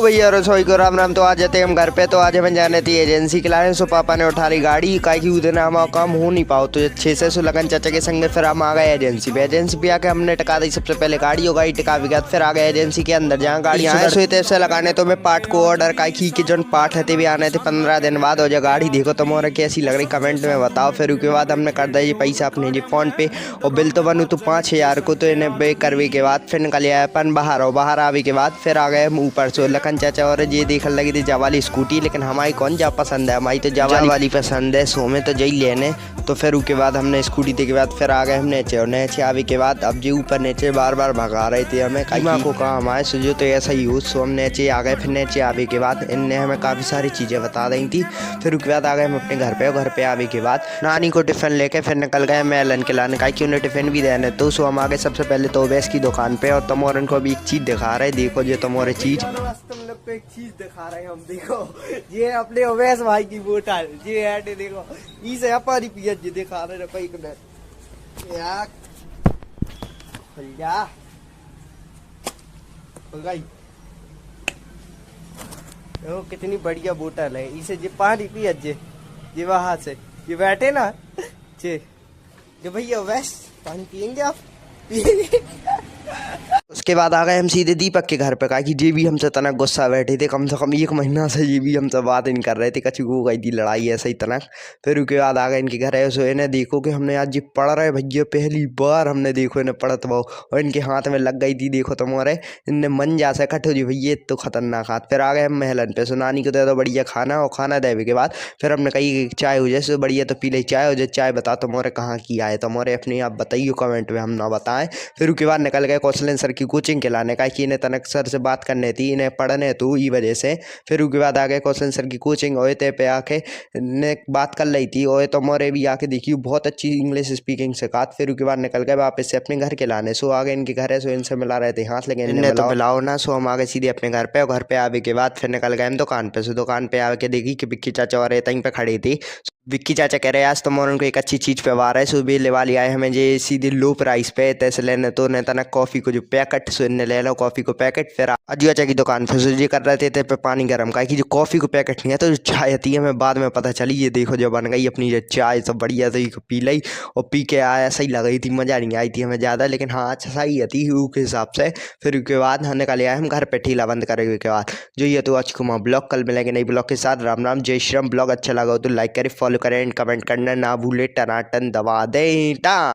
भैया रसोई को राम राम। तो आज जाते हम घर पे। तो आज हमें जाने थी एजेंसी के लाने। सो पापा ने उठा ली गाड़ी का कि उधर हमारा काम हो नहीं पाओ तो 6 से लगन चाचा के संग में फिर हम आ गए एजेंसी पे। एजेंसी पे आके हमने टिका दी सबसे पहले गाड़ी हो गई टिका भी गया। फिर आ गए एजेंसी के अंदर जहाँ गाड़ी आए सोते से लगाने। तो मैं पार्ट को ऑर्डर का की कि जो पार्ट है भी आने थे 15 दिन बाद हो जाए गाड़ी। देखो तुम्हारे कैसी लग रही कमेंट में बताओ। फिर उसके बाद हमने कर दिया ये पैसा अपने जी फोन पे और बिल तो बनू तो 5000 को। तो इन्हें पे करवे के बाद फिर निकल आया अपन बाहर और बाहर आवे के बाद फिर आ गए हम ऊपर। सो लखन चाचा और ये देखने लगी थी जवाली स्कूटी, लेकिन हमारी कौन जा पसंद है, हमारी तो जवाली पसंद है। सो में तो जई लेने। तो फिर उसके बाद हमने स्कूटी दे के बाद फिर आ गए हम नीचे और नीचे आवे के बाद अब जो ऊपर नीचे बार बार भगा रहे थे हमें कईमा को कहा हमारे सुझो तो ऐसा ही हो। सो हम नीचे आ गए। फिर नीचे आवे के बाद इनने हमें काफ़ी सारी चीज़ें बता दी थी। फिर उसके बाद आ गए हम अपने घर पे। घर पे आवे के बाद नानी को टिफ़िन लेके फिर निकल गए मेलन के लाने का कि उन्हें टिफ़िन भी देने। तो सो हम आ गए सबसे पहले तो ओवैस की दुकान पे और तुम और उनको अभी एक चीज़ दिखा रहे। देखो ये तुम्हारे चीज़ तुम लोग को एक चीज़ दिखा रहे हैं हम। देखो ये अपने ओवैस भाई की बोतल ये है। देखो इसे हमारी पियत जी दिखा रहे रुपये को यार भैया देखो कितनी बढ़िया बोतल है। इसे जे पानी पियत जे वहां से ये बैठे ना जे भैया ओवैस पानी पियेंगे आप पियेंगे। उसके बाद आ गए हम सीधे दीपक के घर पे कहा कि ये भी हमसे तनक गुस्सा बैठे थे। कम से कम 1 महीना से ये भी हमसे बात नहीं कर रहे थे। कछु हो गई थी लड़ाई ऐसे ही तनक। फिर उसके बाद आ गए इनके घर है। सो इन्हें देखो कि हमने आज ये पढ़ रहे भैया पहली बार हमने देखो इन्हें पढ़त वो और इनके हाथ में लग गई थी। देखो तुम्हारे इनने मन जा से कट हो जी भैया तो खतरनाक हाथ। फिर आ गए हम महलन पे। सो नानी को दे दो बढ़िया खाना और खाना देवे के बाद फिर हमने कही चाय हो जाए बढ़िया तो पी ले चाय हो जाए। चाय बता तुम्हारे कहाँ की आए तुम्हारे अपने आप बताइए कमेंट में हम ना बताएं। फिर उसके बाद निकल गए कौशलेंद्र सर की कोचिंग के लाने का कि इन्हें तनक सर से बात करने थी इन्हें पढ़ने तो ई वजह से। फिर उसके बाद आ गए कौशलेंद्र सर की कोचिंग ओए ते पे आके ने बात कर रही थी ओए तो मोरे भी आके देखी बहुत अच्छी इंग्लिश स्पीकिंग से कहा। फिर उसके बाद निकल गए वापस से अपने घर के लाने। सो आ गए इनके घर है। सो इनसे मिला रहे थे हाथ लगे इन्हें तो मिलाओ ना। सो हम आ गए सीधे अपने घर पे और घर पे आवे के बाद फिर निकल गए हम दुकान पे। सो दुकान पे आके देखी कि बिक्की चाचा और तहीं पे खड़ी थी। विक्की चाचा कह रहे आज तो मोरन को एक अच्छी चीज़ पे वार है। सुबह ले वाली आए हमें जे सीधे लो प्राइस पे तैसे लेने तो ने तना कॉफ़ी को जो पैकेट सो इन्हें ले लो कॉफ़ी को पैकेट। फिर अजू चाचा की दुकान फिर जी कर रहे थे पे पानी गर्म का कि जो कॉफ़ी को पैकेट नहीं है तो जो चाय आती है हमें बाद में पता चली। ये देखो जो बन गई अपनी जो चाय सब बढ़िया तो पी ली और पी के आया सही लग रही थी। मज़ा नहीं आई थी हमें ज़्यादा लेकिन हाँ अच्छा सही आती के हिसाब से। फिर उसके बाद हम निकल आए हम घर पे ठेला बंद करेंगे के बाद जो ये तो आज कुमार ब्लॉग कल मिलेंगे नई ब्लॉग के साथ। राम राम जय श्री राम। ब्लॉग अच्छा लगा हो तो लाइक करें फॉलो करें एंड कमेंट करना ना भूले। टनाटन दबा दें टा।